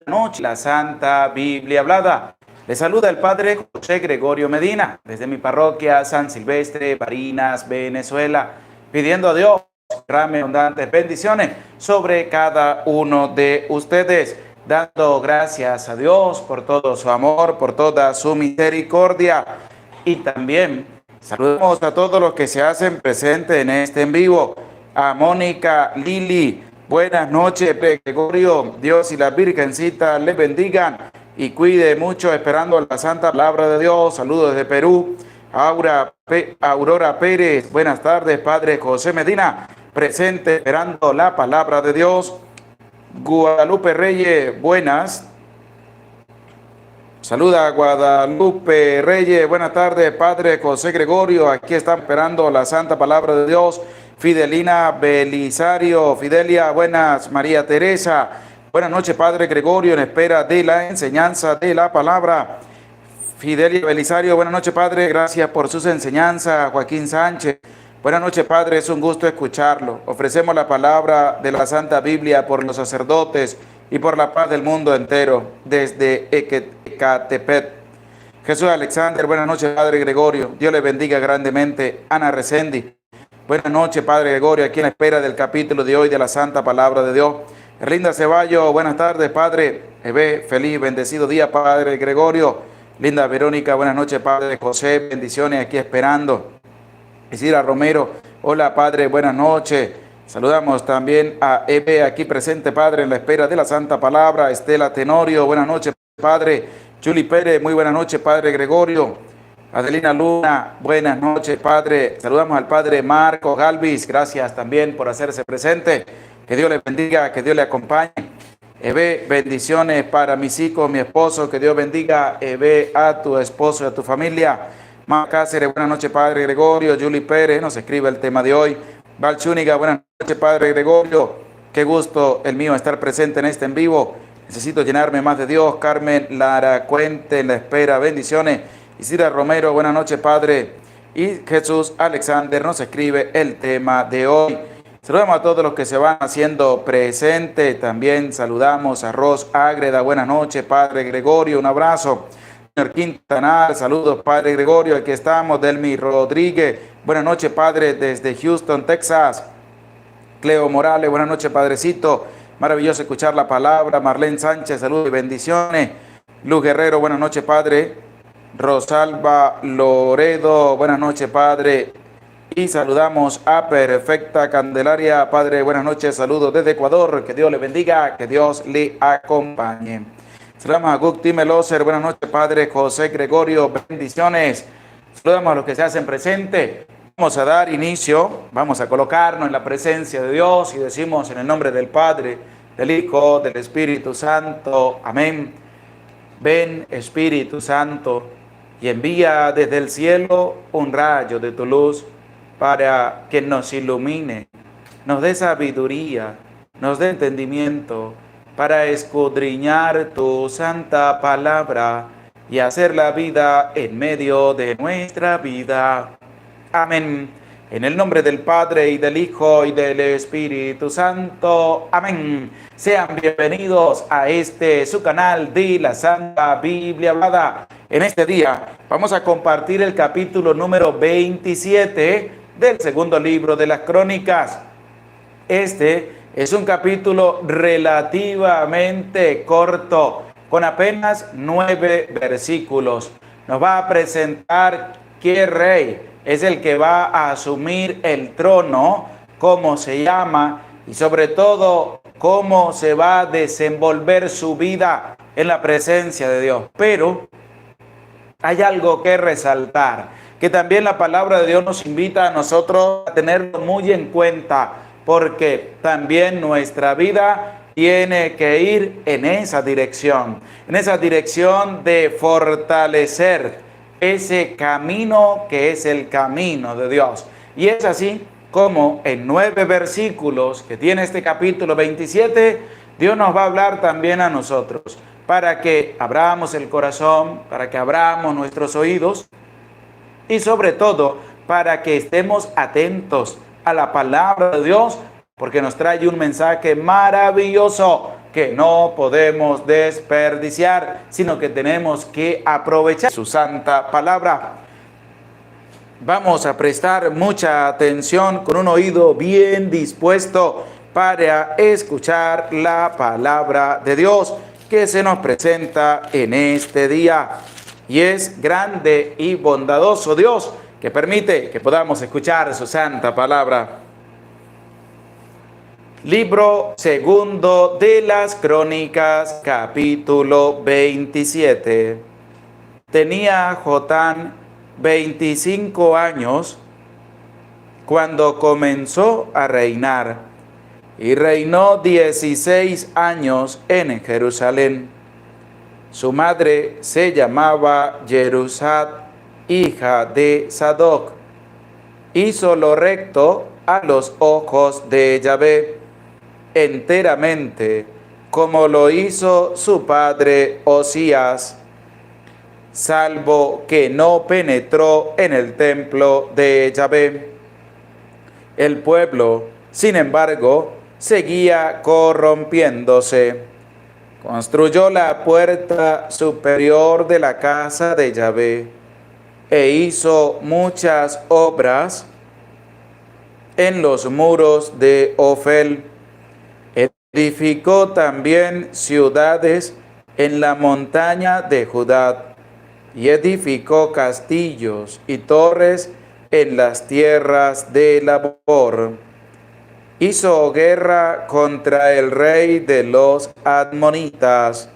noche, la Santa Biblia Hablada. Les saluda el Padre José Gregorio Medina, desde mi parroquia San Silvestre, Barinas, Venezuela, pidiendo a Dios derrame abundantes bendiciones sobre cada uno de ustedes, dando gracias a Dios por todo su amor, por toda su misericordia. Y también saludamos a todos los que se hacen presentes en este en vivo. A Mónica, Lili, buenas noches, Gregorio, Dios y la Virgencita les bendigan y cuide mucho esperando la santa palabra de Dios. Saludos desde Perú. Aurora Pérez, buenas tardes, Padre José Medina, presente esperando la palabra de Dios. Guadalupe Reyes, buenas. Saluda a Guadalupe Reyes, buenas tardes, Padre José Gregorio, aquí estamos esperando la santa palabra de Dios. Fidelina Belisario, Fidelia, buenas. María Teresa, buenas noches, Padre Gregorio, en espera de la enseñanza de la palabra. Fidelia Belisario, buenas noches, Padre, gracias por sus enseñanzas. Joaquín Sánchez, buenas noches, Padre, es un gusto escucharlo. Ofrecemos la palabra de la Santa Biblia por los sacerdotes y por la paz del mundo entero, desde Ecatepec. Jesús Alexander, buenas noches, Padre Gregorio, Dios le bendiga grandemente. Ana Resendi, buenas noches, Padre Gregorio, aquí en la espera del capítulo de hoy de la Santa Palabra de Dios. Erlinda Ceballos, buenas tardes, Padre. Feliz, bendecido día, Padre Gregorio. Linda Verónica, buenas noches, Padre José, bendiciones aquí esperando. Isidra Romero, hola, Padre, buenas noches. Saludamos también a Eve, aquí presente, Padre, en la espera de la Santa Palabra. Estela Tenorio, buenas noches, Padre. Juli Pérez, muy buenas noches, Padre Gregorio. Adelina Luna, buenas noches, Padre. Saludamos al Padre Marco Galvis, gracias también por hacerse presente. Que Dios le bendiga, que Dios le acompañe. Eve, bendiciones para mis hijos, mi esposo, que Dios bendiga, Eve, a tu esposo y a tu familia. Mar Cáceres, buenas noches, Padre Gregorio. Juli Pérez nos escribe el tema de hoy. Val Chúñiga, buenas noches, Padre Gregorio. Qué gusto el mío estar presente en este en vivo. Necesito llenarme más de Dios. Carmen Lara Cuente, en la espera, bendiciones. Isidra Romero, buenas noches, Padre. Y Jesús Alexander nos escribe el tema de hoy. Saludamos a todos los que se van haciendo presentes. También saludamos a Ros Ágreda. Buenas noches, Padre Gregorio. Un abrazo. Señor Quintanar, saludos, Padre Gregorio. Aquí estamos. Delmi Rodríguez. Buenas noches, Padre, desde Houston, Texas. Cleo Morales. Buenas noches, Padrecito. Maravilloso escuchar la palabra. Marlene Sánchez, saludos y bendiciones. Luz Guerrero, buenas noches, Padre. Rosalba Loredo, buenas noches, Padre. Y saludamos a Perfecta Candelaria, Padre, buenas noches, saludos desde Ecuador, que Dios le bendiga, que Dios le acompañe. Saludamos a Gucti Meloser, buenas noches, Padre José Gregorio, bendiciones. Saludamos a los que se hacen presentes. Vamos a dar inicio, vamos a colocarnos en la presencia de Dios y decimos en el nombre del Padre, del Hijo, del Espíritu Santo, amén. Ven, Espíritu Santo, y envía desde el cielo un rayo de tu luz, para que nos ilumine, nos dé sabiduría, nos dé entendimiento, para escudriñar tu santa palabra y hacer la vida en medio de nuestra vida. Amén. En el nombre del Padre, y del Hijo, y del Espíritu Santo. Amén. Sean bienvenidos a su canal de la Santa Biblia Hablada. En este día vamos a compartir el capítulo número 27 del segundo libro de las Crónicas. Este es un capítulo relativamente corto, con apenas 9 versículos. Nos va a presentar qué rey es el que va a asumir el trono, cómo se llama y sobre todo cómo se va a desenvolver su vida en la presencia de Dios. Pero hay algo que resaltar, que también la palabra de Dios nos invita a nosotros a tenerlo muy en cuenta, porque también nuestra vida tiene que ir en esa dirección de fortalecer ese camino que es el camino de Dios. Y es así como en 9 versículos que tiene este capítulo 27, Dios nos va a hablar también a nosotros, para que abramos el corazón, para que abramos nuestros oídos y sobre todo para que estemos atentos a la palabra de Dios, porque nos trae un mensaje maravilloso que no podemos desperdiciar, sino que tenemos que aprovechar su santa palabra. Vamos a prestar mucha atención con un oído bien dispuesto para escuchar la palabra de Dios que se nos presenta en este día. Y es grande y bondadoso Dios que permite que podamos escuchar su santa palabra. Libro segundo de las Crónicas, capítulo 27. Tenía Jotán 25 años cuando comenzó a reinar, y reinó 16 años en Jerusalén. Su madre se llamaba Jerusat, hija de Sadoc. Hizo lo recto a los ojos de Yahvé, enteramente, como lo hizo su padre Osías, salvo que no penetró en el templo de Yahvé. El pueblo, sin embargo, seguía corrompiéndose. Construyó la puerta superior de la casa de Yahvé e hizo muchas obras en los muros de Ofel. Edificó también ciudades en la montaña de Judá y edificó castillos y torres en las tierras de Labor. Hizo guerra contra el rey de los admonitas,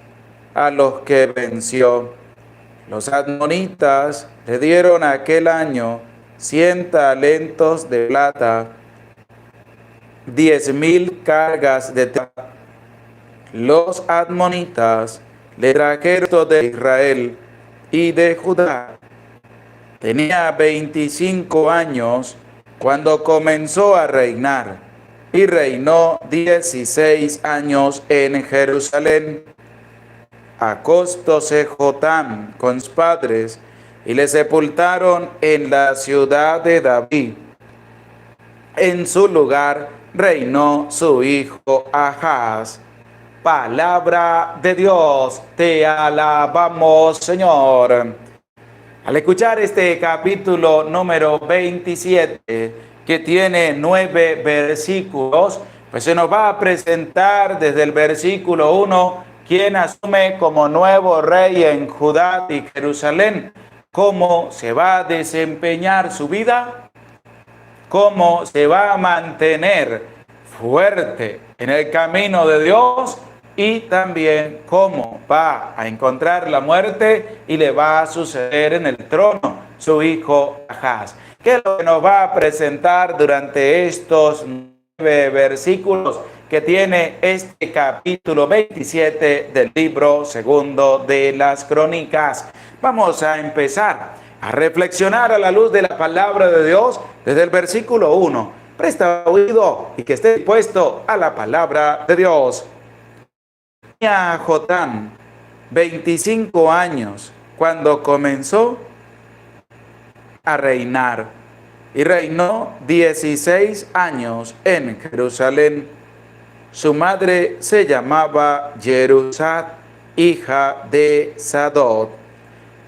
a los que venció. Los admonitas le dieron aquel año 100 talentos de plata, 10,000 cargas de plata. Los admonitas le trajeron de Israel y de Judá. Tenía 25 años cuando comenzó a reinar, y reinó 16 años en Jerusalén. Acostóse Jotán con sus padres, y le sepultaron en la ciudad de David. En su lugar reinó su hijo Ahaz. Palabra de Dios, te alabamos, Señor. Al escuchar este capítulo número 27, que tiene 9 versículos, pues se nos va a presentar desde el versículo 1 quien asume como nuevo rey en Judá y Jerusalén, cómo se va a desempeñar su vida, cómo se va a mantener fuerte en el camino de Dios, y también cómo va a encontrar la muerte y le va a suceder en el trono su hijo Ahaz. ¿Qué es lo que nos va a presentar durante estos 9 versículos que tiene este capítulo 27 del libro segundo de las Crónicas? Vamos a empezar a reflexionar a la luz de la palabra de Dios desde el versículo 1. Presta oído y que esté dispuesto a la palabra de Dios. Tenía Jotán 25 años cuando comenzó a reinar, y reinó 16 años en Jerusalén. Su madre se llamaba Jerusat, hija de Sadoc.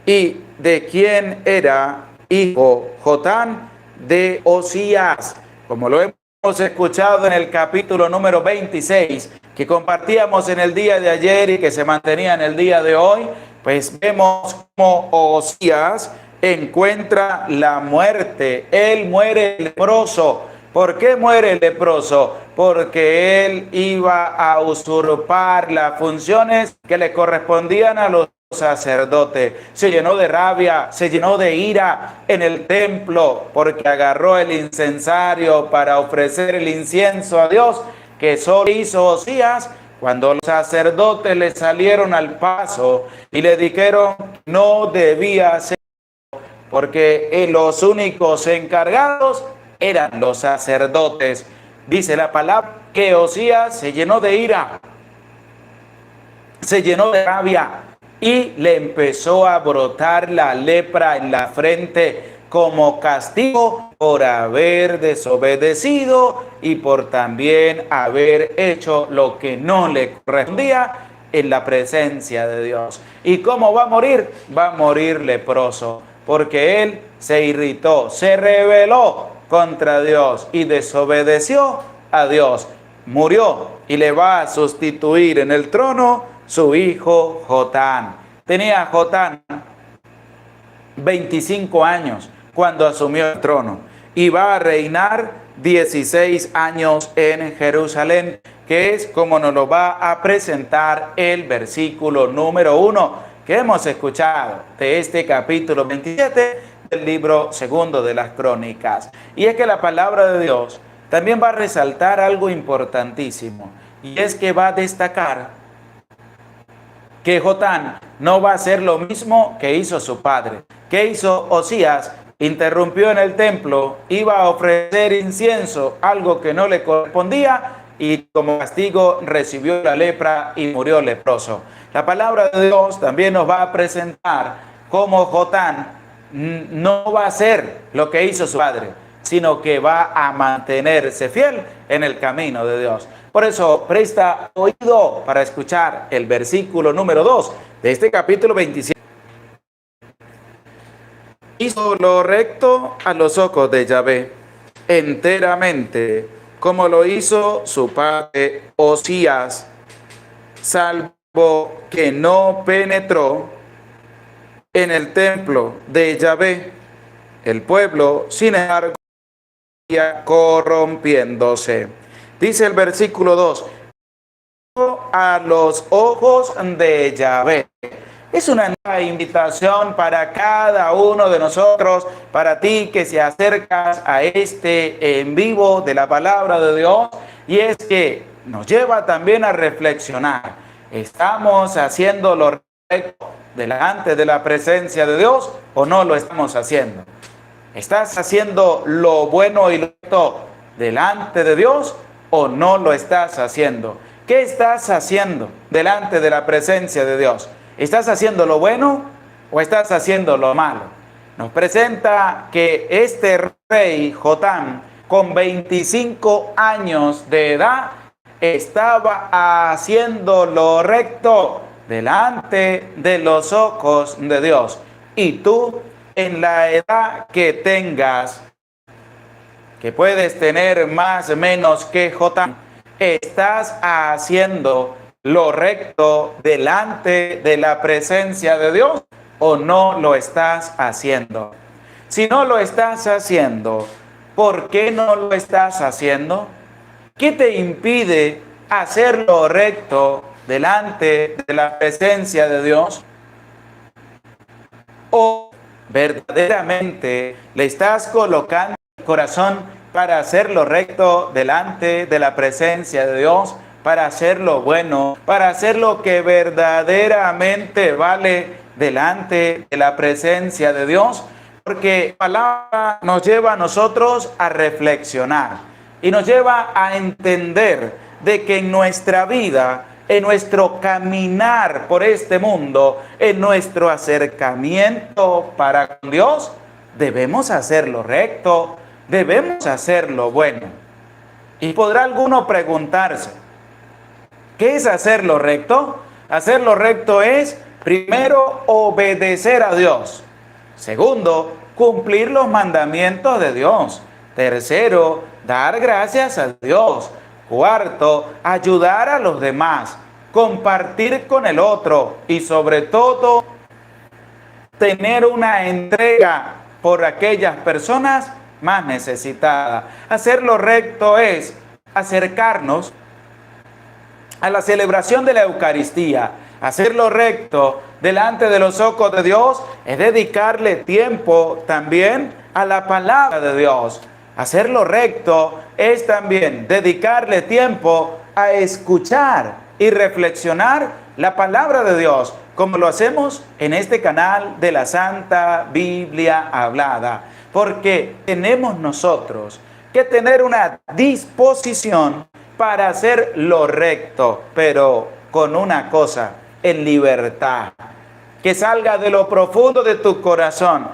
¿Y de quién era hijo Jotán? De Osías, como lo hemos escuchado en el capítulo número 26, que compartíamos en el día de ayer y que se mantenía en el día de hoy. Pues vemos cómo Osías encuentra la muerte. Él muere leproso. ¿Por qué muere el leproso? Porque él iba a usurpar las funciones que le correspondían a los sacerdotes. Se llenó de rabia, se llenó de ira en el templo, porque agarró el incensario para ofrecer el incienso a Dios, que solo hizo Osías cuando los sacerdotes le salieron al paso y le dijeron no debía hacer, porque los únicos encargados eran los sacerdotes. Dice la palabra que Osías se llenó de ira, se llenó de rabia, y le empezó a brotar la lepra en la frente, como castigo por haber desobedecido y por también haber hecho lo que no le correspondía en la presencia de Dios. ¿Y cómo va a morir? Va a morir leproso, porque él se irritó, se rebeló contra Dios y desobedeció a Dios. Murió y le va a sustituir en el trono su hijo Jotán. Tenía Jotán 25 años cuando asumió el trono y va a reinar 16 años en Jerusalén, que es como nos lo va a presentar el versículo número 1 que hemos escuchado de este capítulo 27 del libro segundo de las Crónicas. Y es que la palabra de Dios también va a resaltar algo importantísimo, y es que va a destacar que Jotán no va a hacer lo mismo que hizo su padre. ¿Qué hizo Osías? Interrumpió en el templo, iba a ofrecer incienso, algo que no le correspondía, y como castigo recibió la lepra y murió leproso. La palabra de Dios también nos va a presentar cómo Jotán no va a hacer lo que hizo su padre, sino que va a mantenerse fiel en el camino de Dios. Por eso presta oído para escuchar el versículo número 2 de este capítulo 27. Hizo lo recto a los ojos de Yahvé, enteramente, como lo hizo su padre Osías, salvo que no penetró en el templo de Yahvé. El pueblo, sin embargo, corrompiéndose. Dice el versículo 2, a los ojos de Yahvé. Es una nueva invitación para cada uno de nosotros, para ti que se acercas a este en vivo de la palabra de Dios, y es que nos lleva también a reflexionar. ¿Estamos haciendo lo recto delante de la presencia de Dios o no lo estamos haciendo? ¿Estás haciendo lo bueno y lo recto delante de Dios o no lo estás haciendo? ¿Qué estás haciendo delante de la presencia de Dios? ¿Estás haciendo lo bueno o estás haciendo lo malo? Nos presenta que este rey Jotán, con 25 años de edad, estaba haciendo lo recto delante de los ojos de Dios. Y tú, en la edad que tengas, que puedes tener más o menos que Jotán, estás haciendo lo recto delante de la presencia de Dios o no lo estás haciendo. Si no lo estás haciendo, ¿por qué no lo estás haciendo? ¿Qué te impide hacer lo recto delante de la presencia de Dios? ¿O verdaderamente le estás colocando el corazón para hacer lo recto delante de la presencia de Dios, para hacer lo bueno, para hacer lo que verdaderamente vale delante de la presencia de Dios? Porque la palabra nos lleva a nosotros a reflexionar y nos lleva a entender de que en nuestra vida, en nuestro caminar por este mundo, en nuestro acercamiento para con Dios, debemos hacer lo recto, debemos hacer lo bueno. Y podrá alguno preguntarse, ¿qué es hacer lo recto? Hacer lo recto es, primero, obedecer a Dios. Segundo, cumplir los mandamientos de Dios. Tercero, dar gracias a Dios. Cuarto, ayudar a los demás, compartir con el otro y sobre todo, tener una entrega por aquellas personas más necesitadas. Hacer lo recto es acercarnos a la celebración de la Eucaristía. Hacer lo recto delante de los ojos de Dios es dedicarle tiempo también a la palabra de Dios. Hacer lo recto es también dedicarle tiempo a escuchar y reflexionar la palabra de Dios, como lo hacemos en este canal de la Santa Biblia Hablada. Porque tenemos nosotros que tener una disposición para hacer lo recto, pero con una cosa, en libertad, que salga de lo profundo de tu corazón,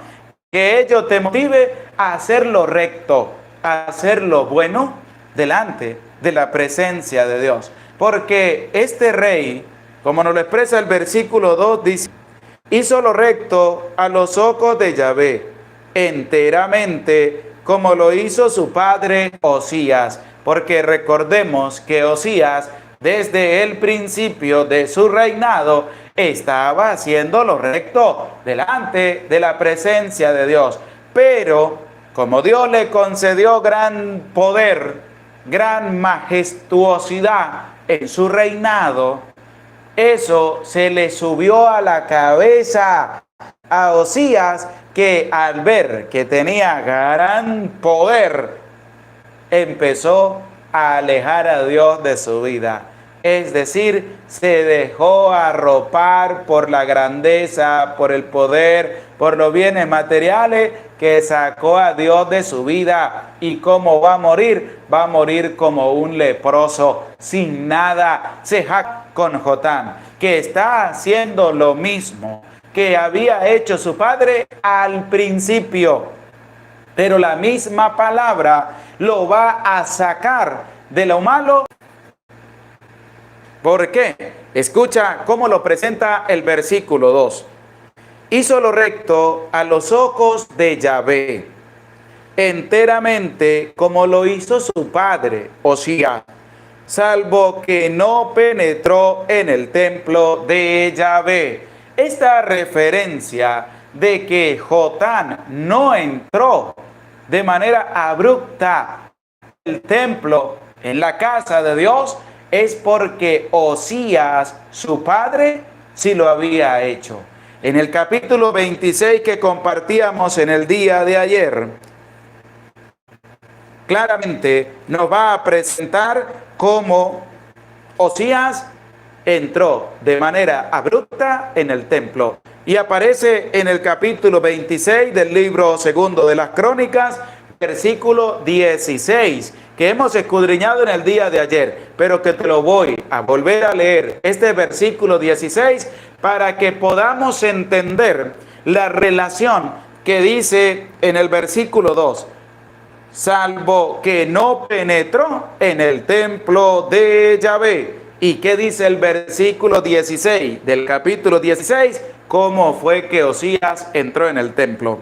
que ello te motive a hacer lo recto, a hacer lo bueno delante de la presencia de Dios. Porque este rey, como nos lo expresa el versículo 2, dice: hizo lo recto a los ojos de Yahvé, enteramente como lo hizo su padre Osías. Porque recordemos que Osías, desde el principio de su reinado, estaba haciendo lo recto delante de la presencia de Dios. Pero como Dios le concedió gran poder, gran majestuosidad en su reinado, eso se le subió a la cabeza a Osías, que al ver que tenía gran poder, empezó a alejar a Dios de su vida. Es decir, se dejó arropar por la grandeza, por el poder, por los bienes materiales, que sacó a Dios de su vida. ¿Y cómo va a morir? Va a morir como un leproso, sin nada. Se jacta con Jotán, que está haciendo lo mismo que había hecho su padre al principio, pero la misma palabra lo va a sacar de lo malo. ¿Por qué? Escucha cómo lo presenta el versículo 2. Hizo lo recto a los ojos de Yahvé, enteramente como lo hizo su padre Osías, salvo que no penetró en el templo de Yahvé. Esta referencia de que Jotán no entró de manera abrupta en el templo, en la casa de Dios, es porque Osías, su padre, sí lo había hecho. En el capítulo 26 que compartíamos en el día de ayer, claramente nos va a presentar cómo Osías entró de manera abrupta en el templo. Y aparece en el capítulo 26 del libro segundo de las Crónicas, versículo 16, que hemos escudriñado en el día de ayer, pero que te lo voy a volver a leer, este versículo 16, para que podamos entender la relación que dice en el versículo 2. Salvo que no penetró en el templo de Yahvé. ¿Y qué dice el versículo 16 del capítulo 16? ¿Cómo fue que Osías entró en el templo?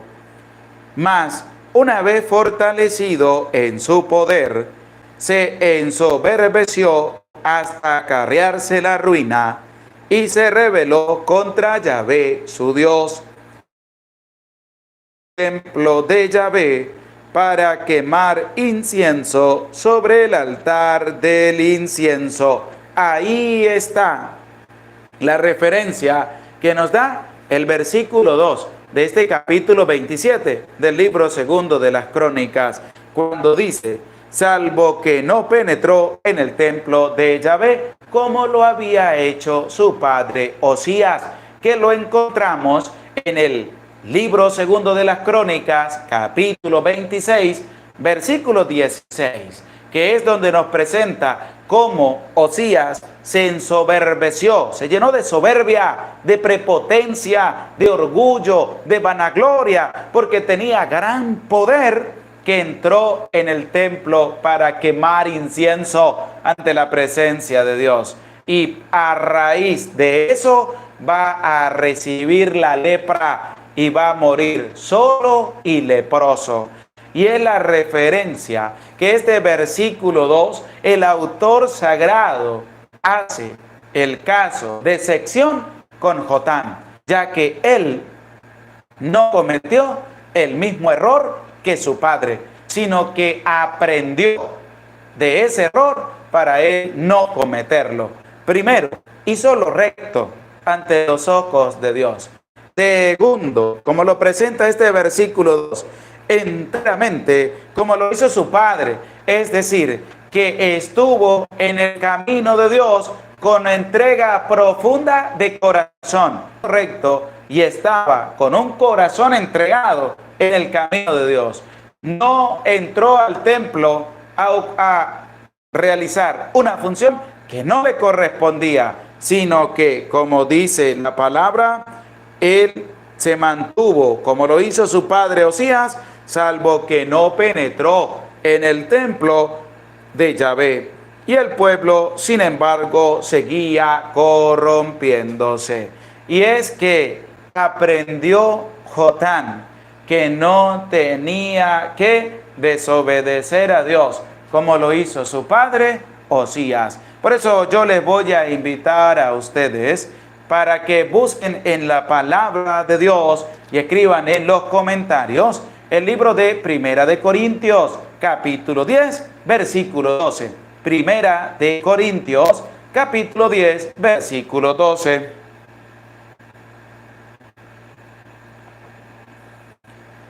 Mas, una vez fortalecido en su poder, se ensoberbeció hasta acarrearse la ruina y se rebeló contra Yahvé, su Dios. Templo de Yahvé, para quemar incienso sobre el altar del incienso. Ahí está la referencia que nos da el versículo 2 de este capítulo 27 del libro segundo de las Crónicas, cuando dice: salvo que no penetró en el templo de Yahvé, como lo había hecho su padre Osías, que lo encontramos en el libro segundo de las Crónicas, capítulo 26, versículo 16, que es donde nos presenta cómo Osías se ensoberbeció, se llenó de soberbia, de prepotencia, de orgullo, de vanagloria, porque tenía gran poder, que entró en el templo para quemar incienso ante la presencia de Dios. Y a raíz de eso va a recibir la lepra y va a morir solo y leproso. Y es la referencia que este versículo 2, el autor sagrado hace el caso de sección con Jotán, ya que él no cometió el mismo error que su padre, sino que aprendió de ese error para él no cometerlo. Primero, hizo lo recto ante los ojos de Dios. Segundo, como lo presenta este versículo 2, enteramente como lo hizo su padre, es decir, que estuvo en el camino de Dios con entrega profunda de corazón recto y estaba con un corazón entregado en el camino de Dios. No entró al templo a realizar una función que no le correspondía, sino que, como dice la palabra, él se mantuvo como lo hizo su padre Osías, salvo que no penetró en el templo de Yahvé. Y el pueblo, sin embargo, seguía corrompiéndose. Y es que aprendió Jotán que no tenía que desobedecer a Dios, como lo hizo su padre Osías. Por eso yo les voy a invitar a ustedes para que busquen en la palabra de Dios y escriban en los comentarios el libro de Primera de Corintios, capítulo 10, versículo 12. Primera de Corintios, capítulo 10, versículo 12.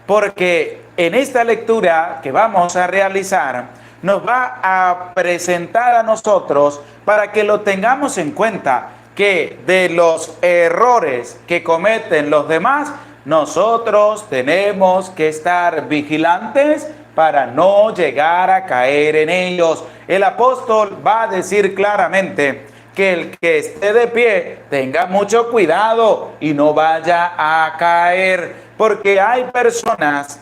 Porque en esta lectura que vamos a realizar, nos va a presentar a nosotros para que lo tengamos en cuenta, que de los errores que cometen los demás, nosotros tenemos que estar vigilantes para no llegar a caer en ellos. El apóstol va a decir claramente que el que esté de pie tenga mucho cuidado y no vaya a caer, porque hay personas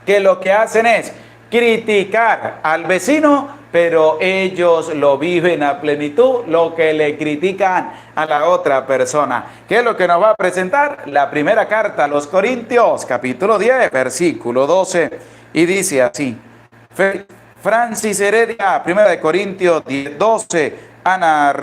que lo que hacen es criticar al vecino, pero ellos lo viven a plenitud, lo que le critican a la otra persona. ¿Qué es lo que nos va a presentar? La primera carta a los Corintios, capítulo 10, versículo 12, y dice así: Francis Heredia, primera de Corintios 10, 12, Ana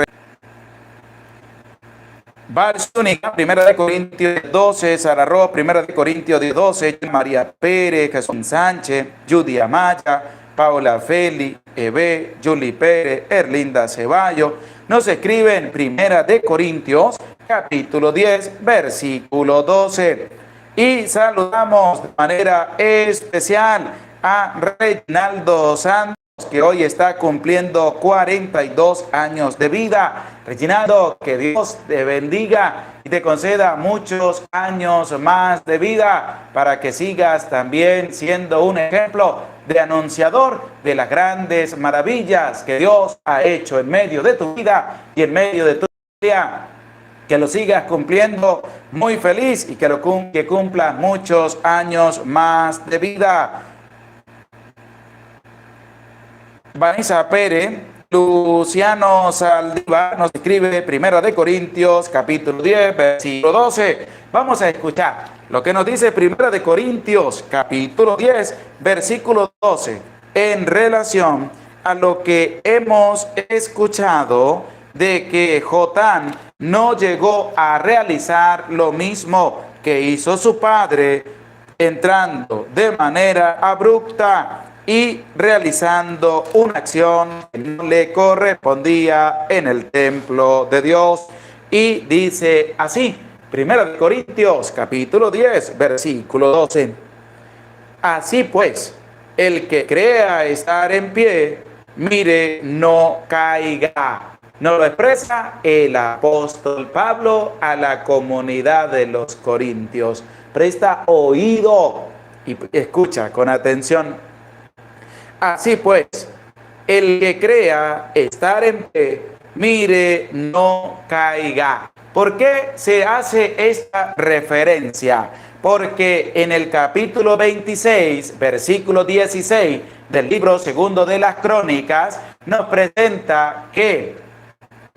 Barzúnica, primera de Corintios 12, Sara Ross, primera de Corintios 12, María Pérez, Jesús Sánchez, Judy Amaya, Paula Feli, Eve, Julie Pérez, Erlinda Ceballos. Nos escriben primera de Corintios, capítulo 10, versículo 12. Y saludamos de manera especial a Reginaldo Santos, que hoy está cumpliendo 42 años de vida. Reginaldo, que Dios te bendiga y te conceda muchos años más de vida para que sigas también siendo un ejemplo de anunciador de las grandes maravillas que Dios ha hecho en medio de tu vida y en medio de tu vida. Que lo sigas cumpliendo muy feliz y que cumpla muchos años más de vida. Vanessa Pérez, Luciano Saldívar nos escribe primera de Corintios, capítulo 10, versículo 12. Vamos a escuchar lo que nos dice primera de Corintios, capítulo 10, versículo 12, en relación a lo que hemos escuchado de que Jotán no llegó a realizar lo mismo que hizo su padre, entrando de manera abrupta y realizando una acción que no le correspondía en el templo de Dios. Y dice así, primera de Corintios, capítulo 10, versículo 12. Así pues, el que crea estar en pie, mire, no caiga. Nos lo expresa el apóstol Pablo a la comunidad de los Corintios. Presta oído y escucha con atención. Así pues, el que crea estar en pie, mire, no caiga. ¿Por qué se hace esta referencia? Porque en el capítulo 26, versículo 16 del libro segundo de las Crónicas, nos presenta que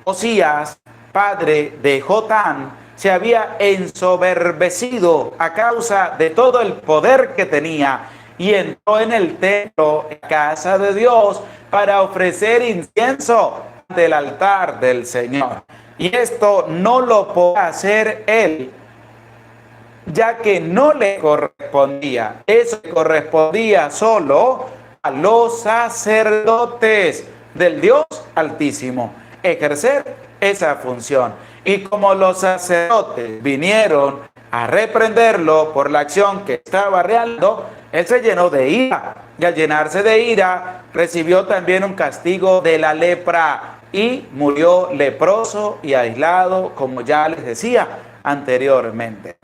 Osías, padre de Jotán, se había ensoberbecido a causa de todo el poder que tenía y entró en el templo, en casa de Dios, para ofrecer incienso ante el altar del Señor. Y esto no lo podía hacer él, ya que no le correspondía. Eso le correspondía solo a los sacerdotes del Dios Altísimo, ejercer esa función. Y como los sacerdotes vinieron a reprenderlo por la acción que estaba realizando, él se llenó de ira, y al llenarse de ira recibió también un castigo de la lepra y murió leproso y aislado, como ya les decía anteriormente.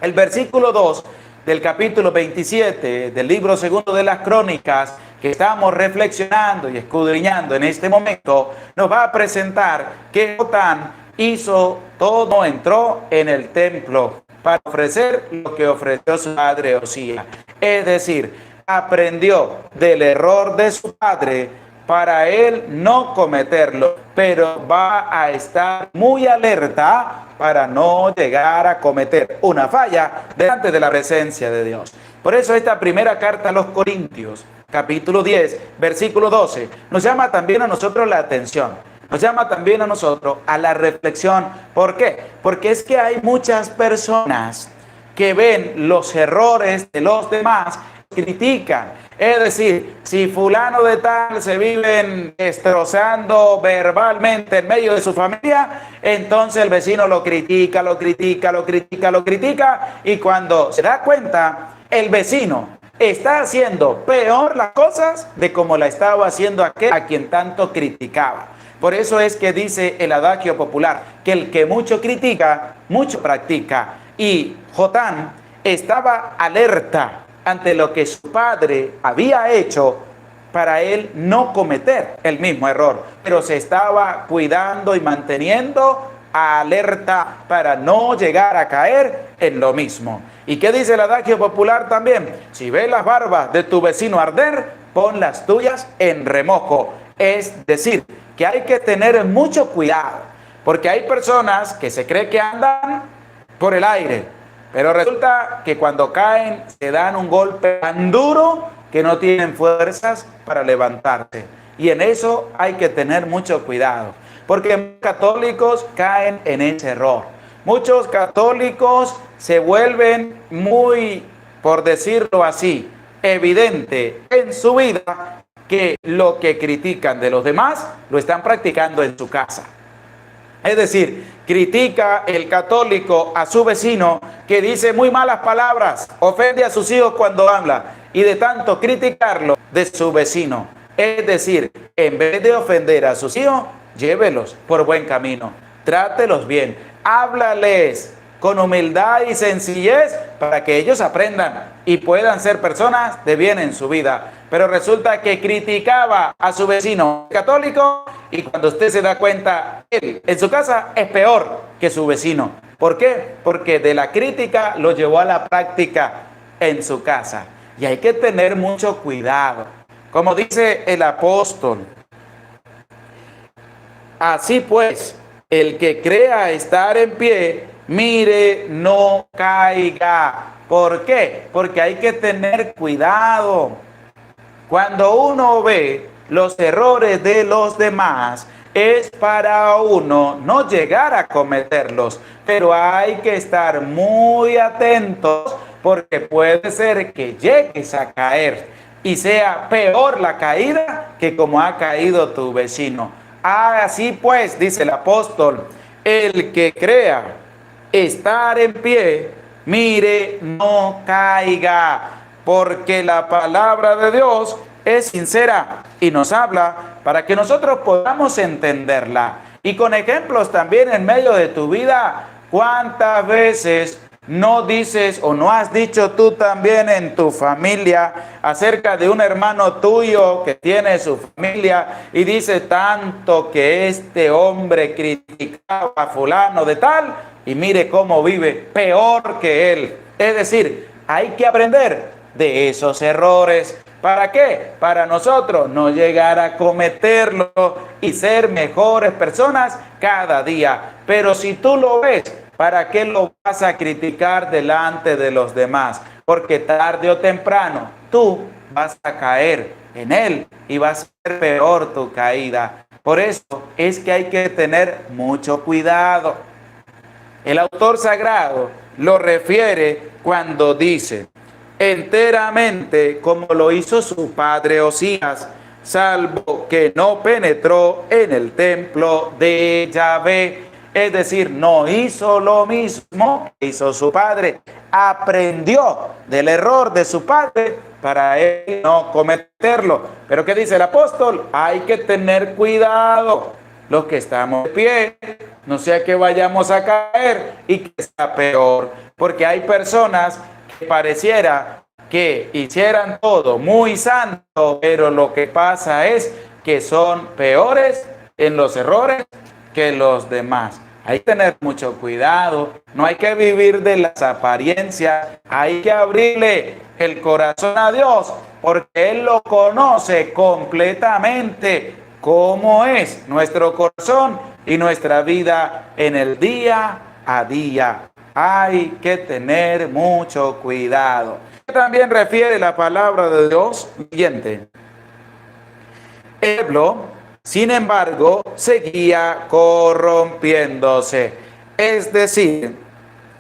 El versículo 2 del capítulo 27 del libro segundo de las Crónicas, que estamos reflexionando y escudriñando en este momento, nos va a presentar que Jotán hizo todo, entró en el templo. para ofrecer lo que ofreció su padre Osías. Es decir, aprendió del error de su padre para él no cometerlo, pero va a estar muy alerta para no llegar a cometer una falla delante de la presencia de Dios. Por eso esta primera carta a los Corintios, capítulo 10, versículo 12, nos llama también a nosotros la atención, nos llama también a nosotros a la reflexión. ¿Por qué? Porque es que hay muchas personas que ven los errores de los demás, critican. Es decir, si fulano de tal se viven destrozando verbalmente en medio de su familia, entonces el vecino lo critica, y cuando se da cuenta, el vecino está haciendo peor las cosas de como la estaba haciendo aquel a quien tanto criticaba. Por eso es que dice el adagio popular, que el que mucho critica, mucho practica. Y Jotán estaba alerta ante lo que su padre había hecho para él no cometer el mismo error, pero se estaba cuidando y manteniendo alerta para no llegar a caer en lo mismo. ¿Y qué dice el adagio popular también? Si ves las barbas de tu vecino arder, pon las tuyas en remojo. Es decir, que hay que tener mucho cuidado, porque hay personas que se cree que andan por el aire, pero resulta que cuando caen se dan un golpe tan duro que no tienen fuerzas para levantarse. Y en eso hay que tener mucho cuidado, porque católicos caen en ese error. Muchos católicos se vuelven muy, por decirlo así, evidente en su vida que lo que critican de los demás lo están practicando en su casa. Es decir, critica el católico a su vecino que dice muy malas palabras, ofende a sus hijos cuando habla, y de tanto criticarlo de su vecino. Es decir, en vez de ofender a sus hijos, llévelos por buen camino, trátelos bien, háblales con humildad y sencillez para que ellos aprendan y puedan ser personas de bien en su vida. Pero resulta que criticaba a su vecino católico y cuando usted se da cuenta, él en su casa es peor que su vecino. ¿Por qué? Porque de la crítica lo llevó a la práctica en su casa. Y hay que tener mucho cuidado. Como dice el apóstol, así pues, el que crea estar en pie, mire, no caiga. ¿Por qué? Porque hay que tener cuidado. Cuando uno ve los errores de los demás, es para uno no llegar a cometerlos, pero hay que estar muy atentos porque puede ser que llegues a caer y sea peor la caída que como ha caído tu vecino. Así pues, dice el apóstol, el que crea estar en pie, mire, no caiga, porque la palabra de Dios es sincera y nos habla para que nosotros podamos entenderla. Y con ejemplos también en medio de tu vida, ¿cuántas veces no dices o no has dicho tú también en tu familia acerca de un hermano tuyo que tiene su familia y dice tanto que este hombre criticaba a fulano de tal y mire cómo vive peor que él? Es decir, hay que aprender de esos errores. ¿Para qué? Para nosotros no llegar a cometerlo y ser mejores personas cada día. Pero si tú lo ves, ¿para qué lo vas a criticar delante de los demás? Porque tarde o temprano tú vas a caer en él y va a ser peor tu caída. Por eso es que hay que tener mucho cuidado. El autor sagrado lo refiere cuando dice: enteramente como lo hizo su padre Osías, salvo que no penetró en el templo de Yahvé. Es decir, no hizo lo mismo que hizo su padre. Aprendió del error de su padre para él no cometerlo. Pero ¿qué dice el apóstol? Hay que tener cuidado. Los que estamos de pie, no sea que vayamos a caer y que sea peor. Porque hay personas que pareciera que hicieran todo muy santo, pero lo que pasa es que son peores en los errores que los demás. Hay que tener mucho cuidado, no hay que vivir de las apariencias, hay que abrirle el corazón a Dios, porque Él lo conoce completamente, cómo es nuestro corazón y nuestra vida en el día a día. Hay que tener mucho cuidado. También refiere la palabra de Dios siguiente. El pueblo, sin embargo, seguía corrompiéndose. Es decir,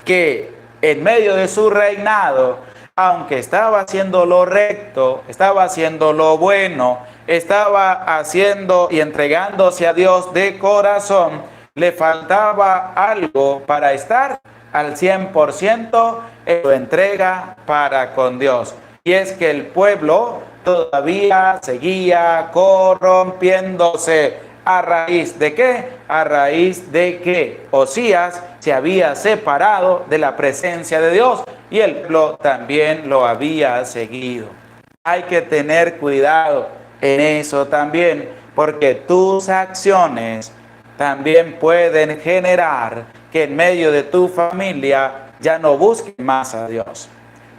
que en medio de su reinado, aunque estaba haciendo lo recto, estaba haciendo lo bueno, estaba haciendo y entregándose a Dios de corazón, le faltaba algo para estar al 100% en su entrega para con Dios. Y es que el pueblo todavía seguía corrompiéndose. ¿A raíz de qué? A raíz de que Osías se había separado de la presencia de Dios y el pueblo también lo había seguido. Hay que tener cuidado en eso también, porque tus acciones también pueden generar que en medio de tu familia ya no busques más a Dios.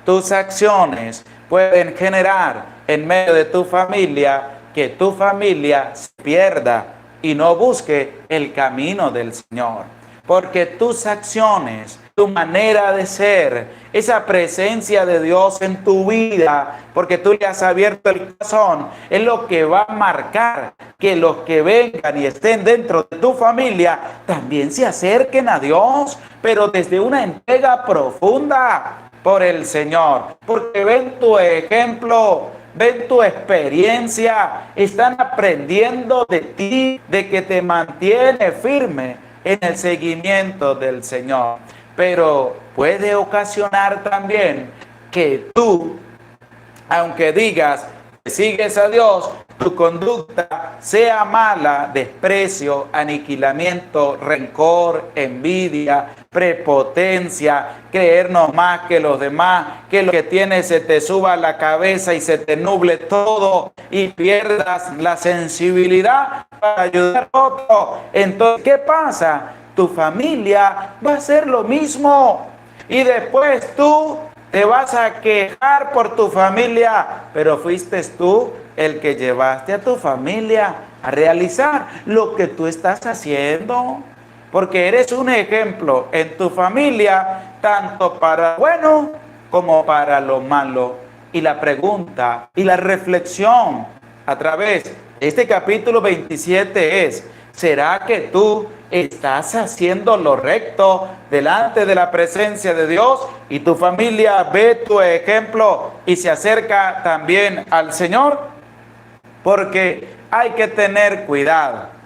Tus acciones pueden generar en medio de tu familia que tu familia se pierda y no busque el camino del Señor. Porque tus acciones, tu manera de ser, esa presencia de Dios en tu vida, porque tú le has abierto el corazón, es lo que va a marcar que los que vengan y estén dentro de tu familia también se acerquen a Dios, pero desde una entrega profunda por el Señor, porque ven tu ejemplo, ven tu experiencia, están aprendiendo de ti, de que te mantiene firme en el seguimiento del Señor. Pero puede ocasionar también que tú, aunque digas que sigues a Dios, tu conducta sea mala, desprecio, aniquilamiento, rencor, envidia, prepotencia, creernos más que los demás, que lo que tienes se te suba a la cabeza y se te nuble todo y pierdas la sensibilidad para ayudar a otro. Entonces, ¿qué pasa? Tu familia va a hacer lo mismo y después tú te vas a quejar por tu familia, pero fuiste tú el que llevaste a tu familia a realizar lo que tú estás haciendo, porque eres un ejemplo en tu familia, tanto para lo bueno como para lo malo. Y la pregunta y la reflexión a través de este capítulo 27 es: ¿será que tú estás haciendo lo recto delante de la presencia de Dios y tu familia ve tu ejemplo y se acerca también al Señor? Porque hay que tener cuidado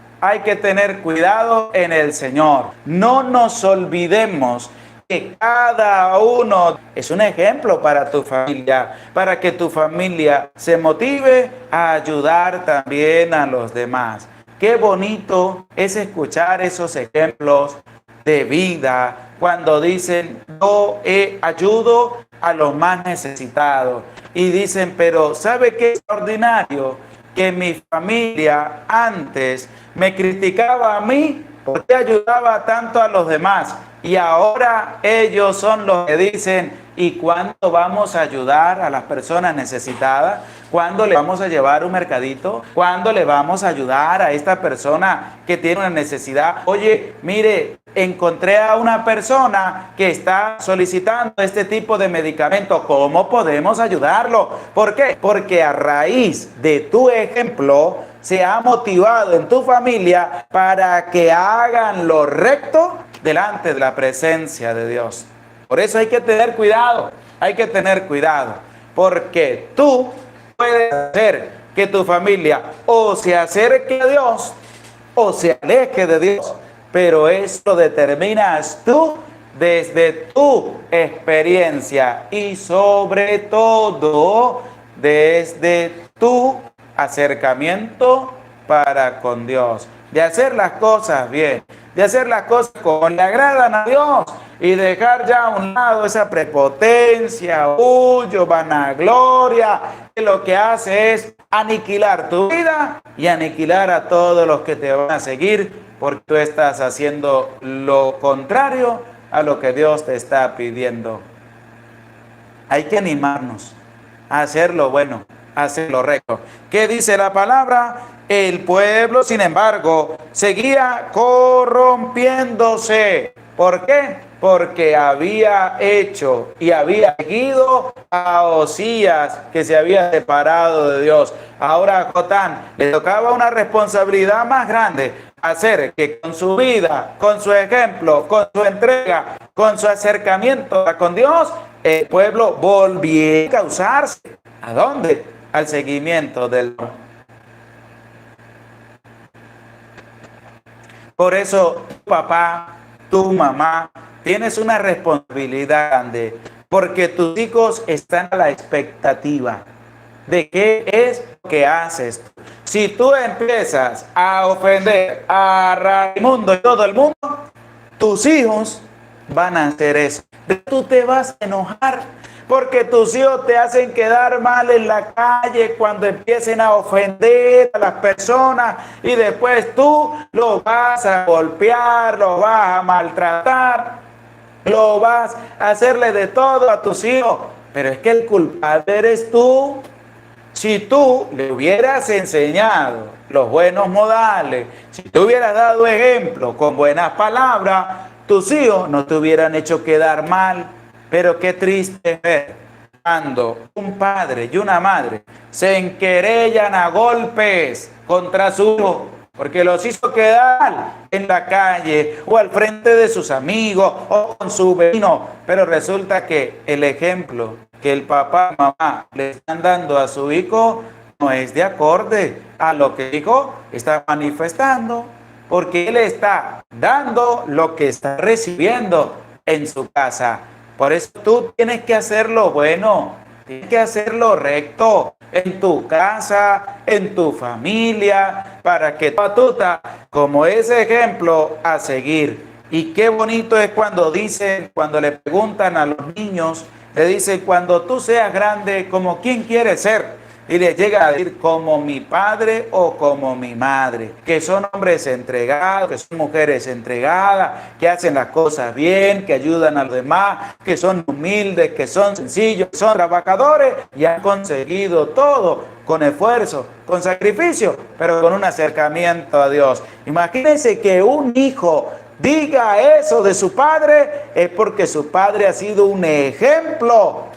en el Señor. No nos olvidemos que cada uno es un ejemplo para tu familia, para que tu familia se motive a ayudar también a los demás. Qué bonito es escuchar esos ejemplos de vida cuando dicen: yo ayudo a los más necesitados. Y dicen: pero ¿sabe qué es extraordinario? Que mi familia antes me criticaba a mí porque ayudaba tanto a los demás. Y ahora ellos son los que dicen: ¿y cuándo vamos a ayudar a las personas necesitadas? ¿Cuándo le vamos a llevar un mercadito? ¿Cuándo le vamos a ayudar a esta persona que tiene una necesidad? Oye, mire, encontré a una persona que está solicitando este tipo de medicamento. ¿Cómo podemos ayudarlo? ¿Por qué? Porque a raíz de tu ejemplo se ha motivado en tu familia para que hagan lo recto delante de la presencia de Dios. Por eso hay que tener cuidado, porque tú puedes hacer que tu familia o se acerque a Dios o se aleje de Dios, pero eso determinas tú desde tu experiencia y sobre todo desde tu acercamiento para con Dios, de hacer las cosas bien, de hacer las cosas como le agradan a Dios y dejar ya a un lado esa prepotencia, orgullo, vanagloria, que lo que hace es aniquilar tu vida y aniquilar a todos los que te van a seguir, porque tú estás haciendo lo contrario a lo que Dios te está pidiendo. Hay que animarnos a hacer lo bueno, a hacer lo recto. ¿Qué dice la palabra? El pueblo, sin embargo, seguía corrompiéndose. ¿Por qué? Porque había hecho y había seguido a Osías, que se había separado de Dios. Ahora a Jotán le tocaba una responsabilidad más grande, hacer que con su vida, con su ejemplo, con su entrega, con su acercamiento con Dios, el pueblo volviera a causarse. ¿A dónde? Al seguimiento del... Por eso, tu papá, tu mamá, tienes una responsabilidad grande, porque tus hijos están a la expectativa de qué es lo que haces. Si tú empiezas a ofender a Raimundo y todo el mundo, tus hijos van a hacer eso. Tú te vas a enojar porque tus hijos te hacen quedar mal en la calle cuando empiecen a ofender a las personas y después tú lo vas a golpear, lo vas a maltratar, lo vas a hacerle de todo a tus hijos. Pero es que el culpable eres tú. Si tú le hubieras enseñado los buenos modales, si tú hubieras dado ejemplo con buenas palabras, tus hijos no te hubieran hecho quedar mal. Pero qué triste ver cuando un padre y una madre se enquerellan a golpes contra su hijo porque los hizo quedar en la calle o al frente de sus amigos o con su vecino. Pero resulta que el ejemplo que el papá y mamá le están dando a su hijo no es de acorde a lo que el hijo está manifestando, porque él está dando lo que está recibiendo en su casa. Por eso tú tienes que hacer lo bueno, tienes que hacer lo recto en tu casa, en tu familia, para que tú como ese ejemplo a seguir. Y qué bonito es cuando dicen, cuando le preguntan a los niños, le dicen, cuando tú seas grande, ¿como quién quieres ser? Y les llega a decir, como mi padre o como mi madre, que son hombres entregados, que son mujeres entregadas, que hacen las cosas bien, que ayudan a los demás, que son humildes, que son sencillos, que son trabajadores y han conseguido todo con esfuerzo, con sacrificio, pero con un acercamiento a Dios. Imagínense que un hijo diga eso de su padre, es porque su padre ha sido un ejemplo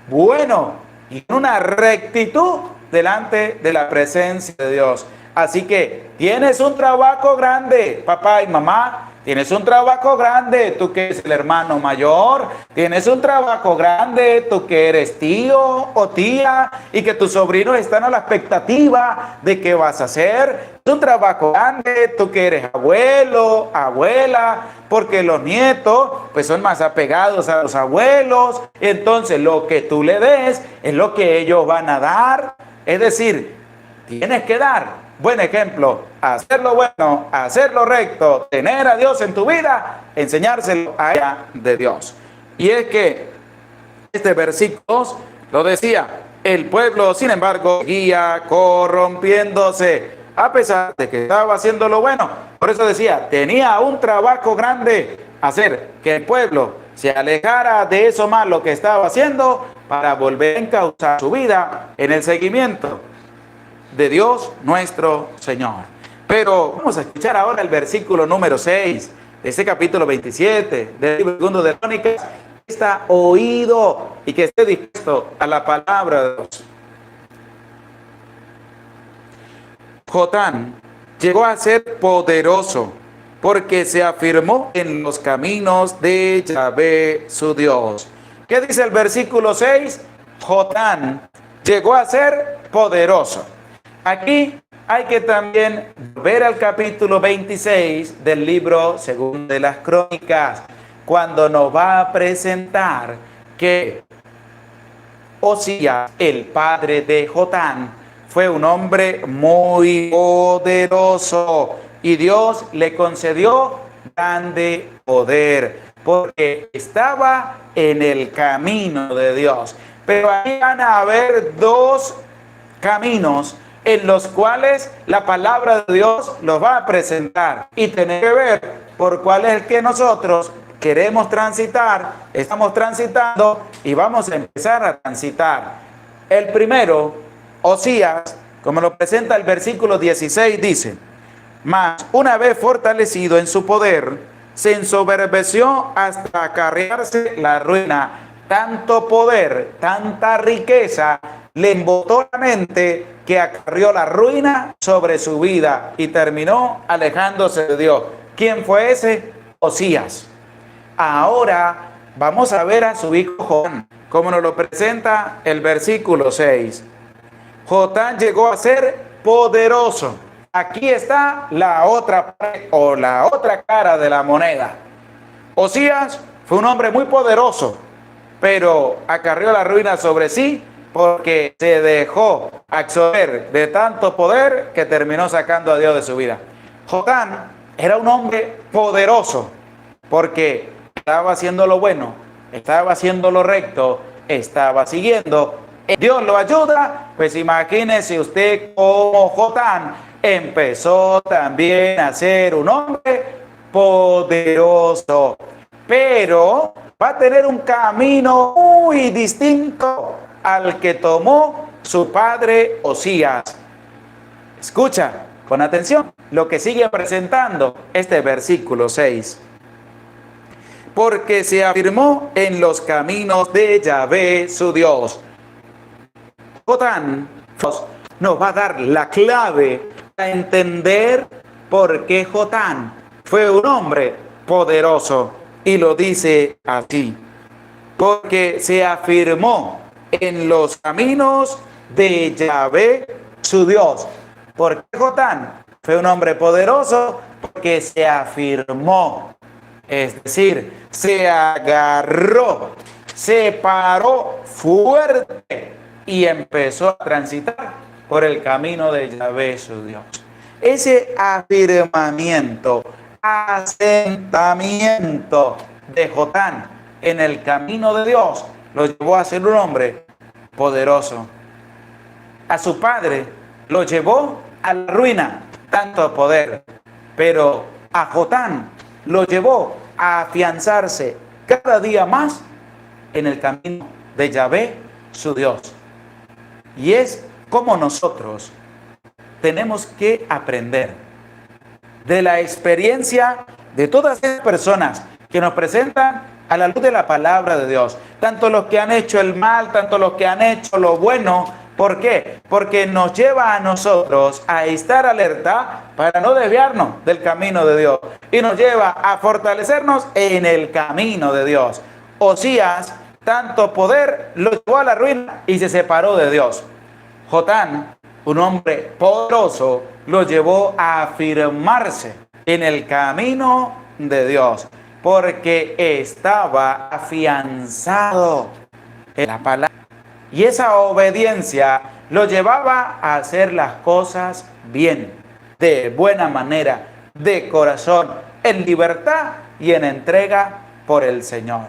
bueno y una rectitud delante de la presencia de Dios. Así que tienes un trabajo grande, papá y mamá. Tienes un trabajo grande, tú que eres el hermano mayor. Tienes un trabajo grande, tú que eres tío o tía y que tus sobrinos están a la expectativa de qué vas a hacer. Es un trabajo grande, tú que eres abuelo, abuela, porque los nietos pues son más apegados a los abuelos. Entonces lo que tú le des es lo que ellos van a dar. Es decir, tienes que dar buen ejemplo, hacer lo bueno, hacer lo recto, tener a Dios en tu vida, enseñárselo a ella de Dios. Y es que este versículo lo decía, el pueblo, sin embargo, seguía corrompiéndose, a pesar de que estaba haciendo lo bueno. Por eso decía, tenía un trabajo grande, hacer que el pueblo se alejara de eso malo que estaba haciendo para volver a encauzar su vida en el seguimiento de Dios nuestro Señor. Pero vamos a escuchar ahora el versículo número 6 de este capítulo 27 del libro segundo de Crónicas. Está oído y que esté dispuesto a la palabra de Dios. Jotán llegó a ser poderoso porque se afirmó en los caminos de Yahvé su Dios. ¿Qué dice el versículo 6? Jotán llegó a ser poderoso. Aquí hay que también ver al capítulo 26 del libro segundo de las Crónicas, cuando nos va a presentar que Osías, el padre de Jotán, fue un hombre muy poderoso y Dios le concedió grande poder porque estaba en el camino de Dios. Pero ahí van a haber dos caminos en los cuales la palabra de Dios los va a presentar y tener que ver por cuál es el que nosotros queremos transitar, estamos transitando y vamos a empezar a transitar. El primero, Osías, como lo presenta el versículo 16, dice: mas una vez fortalecido en su poder, se ensoberbeció hasta acarrearse la ruina. Tanto poder, tanta riqueza le embotó la mente que acarrió la ruina sobre su vida y terminó alejándose de Dios. ¿Quién fue ese? Osías. Ahora vamos a ver a su hijo Jotán, como nos lo presenta el versículo 6. Jotán llegó a ser poderoso. Aquí está la otra cara de la moneda. Osías fue un hombre muy poderoso, pero acarrió la ruina sobre sí porque se dejó absorber de tanto poder que terminó sacando a Dios de su vida. Jotán era un hombre poderoso porque estaba haciendo lo bueno, estaba haciendo lo recto, estaba siguiendo. Dios lo ayuda, pues imagínese usted como Jotán empezó también a ser un hombre poderoso, pero va a tener un camino muy distinto al que tomó su padre Osías. Escucha con atención lo que sigue presentando este versículo 6. Porque se afirmó en los caminos de Yahvé su Dios. Jotán nos va a dar la clave para entender por qué Jotán fue un hombre poderoso. Y lo dice así: porque se afirmó en los caminos de Yahvé su Dios. ¿Por qué Jotán fue un hombre poderoso? Porque se afirmó, es decir, se agarró, se paró fuerte y empezó a transitar por el camino de Yahvé su Dios. Ese afirmamiento, asentamiento de Jotán en el camino de Dios lo llevó a ser un hombre poderoso. A su padre lo llevó a la ruina, tanto poder, pero a Jotán lo llevó a afianzarse cada día más en el camino de Yahvé su Dios. Y es como nosotros tenemos que aprender de la experiencia de todas esas personas que nos presentan a la luz de la palabra de Dios, tanto los que han hecho el mal, tanto los que han hecho lo bueno. ¿Por qué? Porque nos lleva a nosotros a estar alerta para no desviarnos del camino de Dios y nos lleva a fortalecernos en el camino de Dios. Osías, tanto poder, lo llevó a la ruina y se separó de Dios. Jotán, un hombre poderoso, lo llevó a afirmarse en el camino de Dios, porque estaba afianzado en la palabra. Y esa obediencia lo llevaba a hacer las cosas bien, de buena manera, de corazón, en libertad y en entrega por el Señor.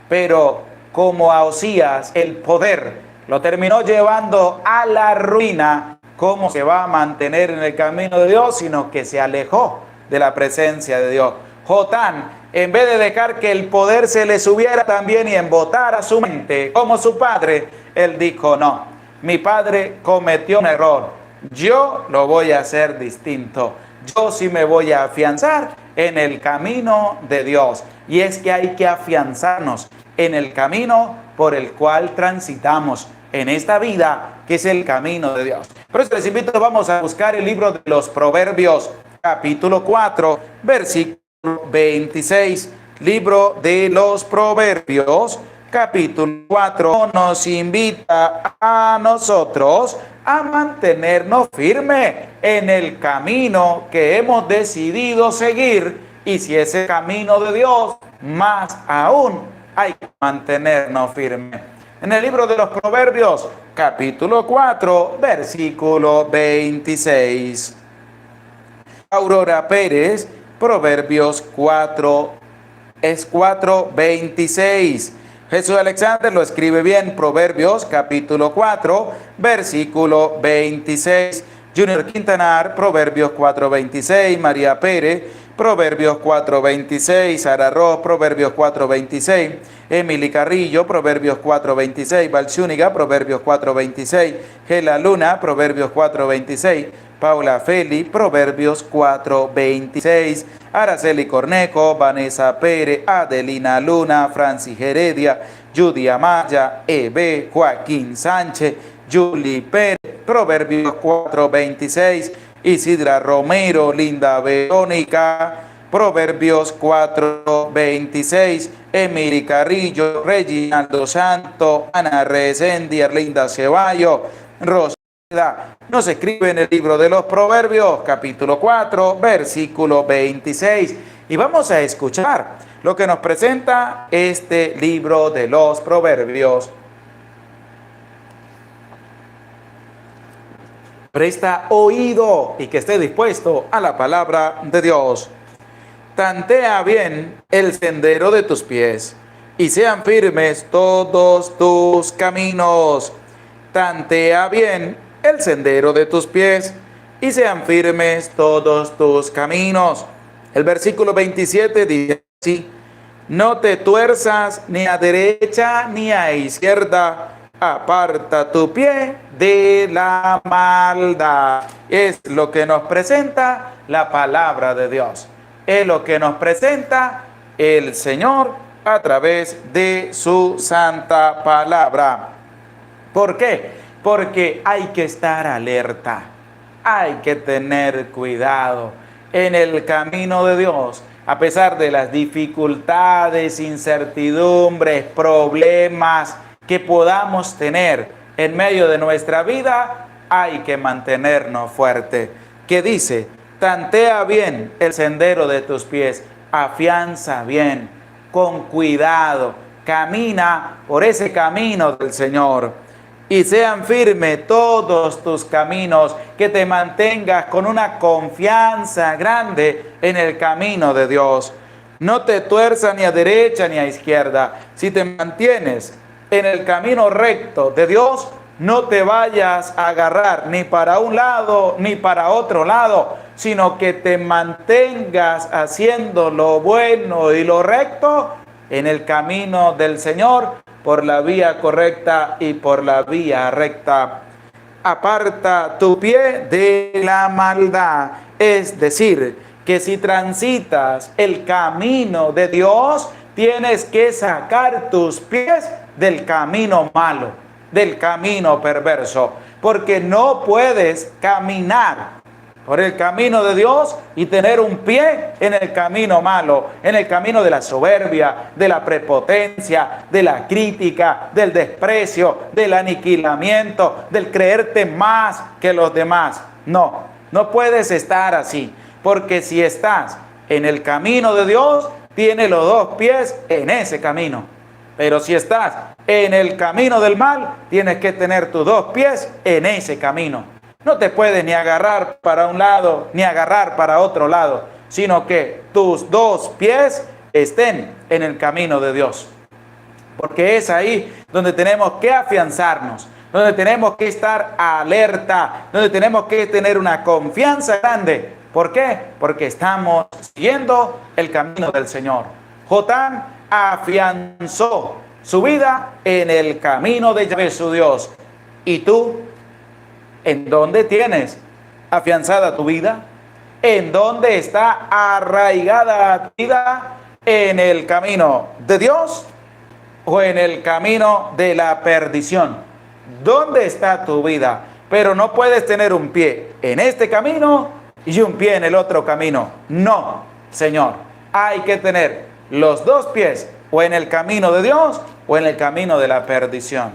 Pero como a Osías el poder lo terminó llevando a la ruina, ¿cómo se va a mantener en el camino de Dios? Sino que se alejó de la presencia de Dios. Jotán, en vez de dejar que el poder se le subiera también y embotara su mente como su padre, él dijo: no, mi padre cometió un error, yo lo voy a hacer distinto, yo sí me voy a afianzar en el camino de Dios. Y es que hay que afianzarnos en el camino por el cual transitamos en esta vida, que es el camino de Dios. Por eso les invito, vamos a buscar el libro de los Proverbios, capítulo 4, versículo 26. Libro de los Proverbios, capítulo 4, nos invita a nosotros a mantenernos firmes en el camino que hemos decidido seguir. Y si ese camino de Dios, más aún hay que mantenernos firmes. En el libro de los Proverbios, capítulo 4, versículo 26. Aurora Pérez, Proverbios 4, es 4:26. Jesús Alexander lo escribe bien, Proverbios capítulo 4, versículo 26. Junior Quintanar, Proverbios 4:26. María Pérez, Proverbios 4:26. Sara Ross, Proverbios 4:26. Emily Carrillo, Proverbios 4:26. Valzúñiga, Proverbios 4:26. Gela Luna, Proverbios 4:26. Paula Feli, Proverbios 4:26. Araceli Cornejo, Vanessa Pérez, Adelina Luna, Francis Heredia, Judy Amaya, Ebe, Joaquín Sánchez, Julie Pérez, Proverbios 4:26. Isidra Romero, Linda Verónica, Proverbios 4:26. Emily Carrillo, Reginaldo Santo, Ana Resendi, Erlinda Ceballo, Rosa nos escribe en el libro de los Proverbios, capítulo 4, versículo 26. Y vamos a escuchar lo que nos presenta este libro de los Proverbios. Presta oído y que esté dispuesto a la palabra de Dios. Tantea bien el sendero de tus pies y sean firmes todos tus caminos. Tantea bien el sendero de tus pies y sean firmes todos tus caminos. El versículo 27 dice así: no te tuerzas ni a derecha ni a izquierda, aparta tu pie de la maldad. Es lo que nos presenta la palabra de Dios. Es lo que nos presenta el Señor a través de su santa palabra. ¿Por qué? Porque hay que estar alerta, hay que tener cuidado en el camino de Dios. A pesar de las dificultades, incertidumbres, problemas que podamos tener en medio de nuestra vida, hay que mantenernos fuertes. ¿Qué dice? Tantea bien el sendero de tus pies, afianza bien, con cuidado, camina por ese camino del Señor. Y sean firmes todos tus caminos, que te mantengas con una confianza grande en el camino de Dios. No te tuerzas ni a derecha ni a izquierda. Si te mantienes en el camino recto de Dios, no te vayas a agarrar ni para un lado ni para otro lado, sino que te mantengas haciendo lo bueno y lo recto en el camino del Señor, por la vía correcta y por la vía recta. Aparta tu pie de la maldad. Es decir, que si transitas el camino de Dios, tienes que sacar tus pies del camino malo, del camino perverso, porque no puedes caminar por el camino de Dios y tener un pie en el camino malo, en el camino de la soberbia, de la prepotencia, de la crítica, del desprecio, del aniquilamiento, del creerte más que los demás. No, no puedes estar así, porque si estás en el camino de Dios, tienes los dos pies en ese camino. Pero si estás en el camino del mal, tienes que tener tus dos pies en ese camino. No te puedes ni agarrar para un lado ni agarrar para otro lado, sino que tus dos pies estén en el camino de Dios. Porque es ahí donde tenemos que afianzarnos, donde tenemos que estar alerta, donde tenemos que tener una confianza grande. ¿Por qué? Porque estamos siguiendo el camino del Señor. Jotam afianzó su vida en el camino de Yahvé su Dios. ¿Y tú? ¿En dónde tienes afianzada tu vida? ¿En dónde está arraigada tu vida? ¿En el camino de Dios o en el camino de la perdición? ¿Dónde está tu vida? Pero no puedes tener un pie en este camino y un pie en el otro camino. No, Señor. Hay que tener los dos pies o en el camino de Dios o en el camino de la perdición.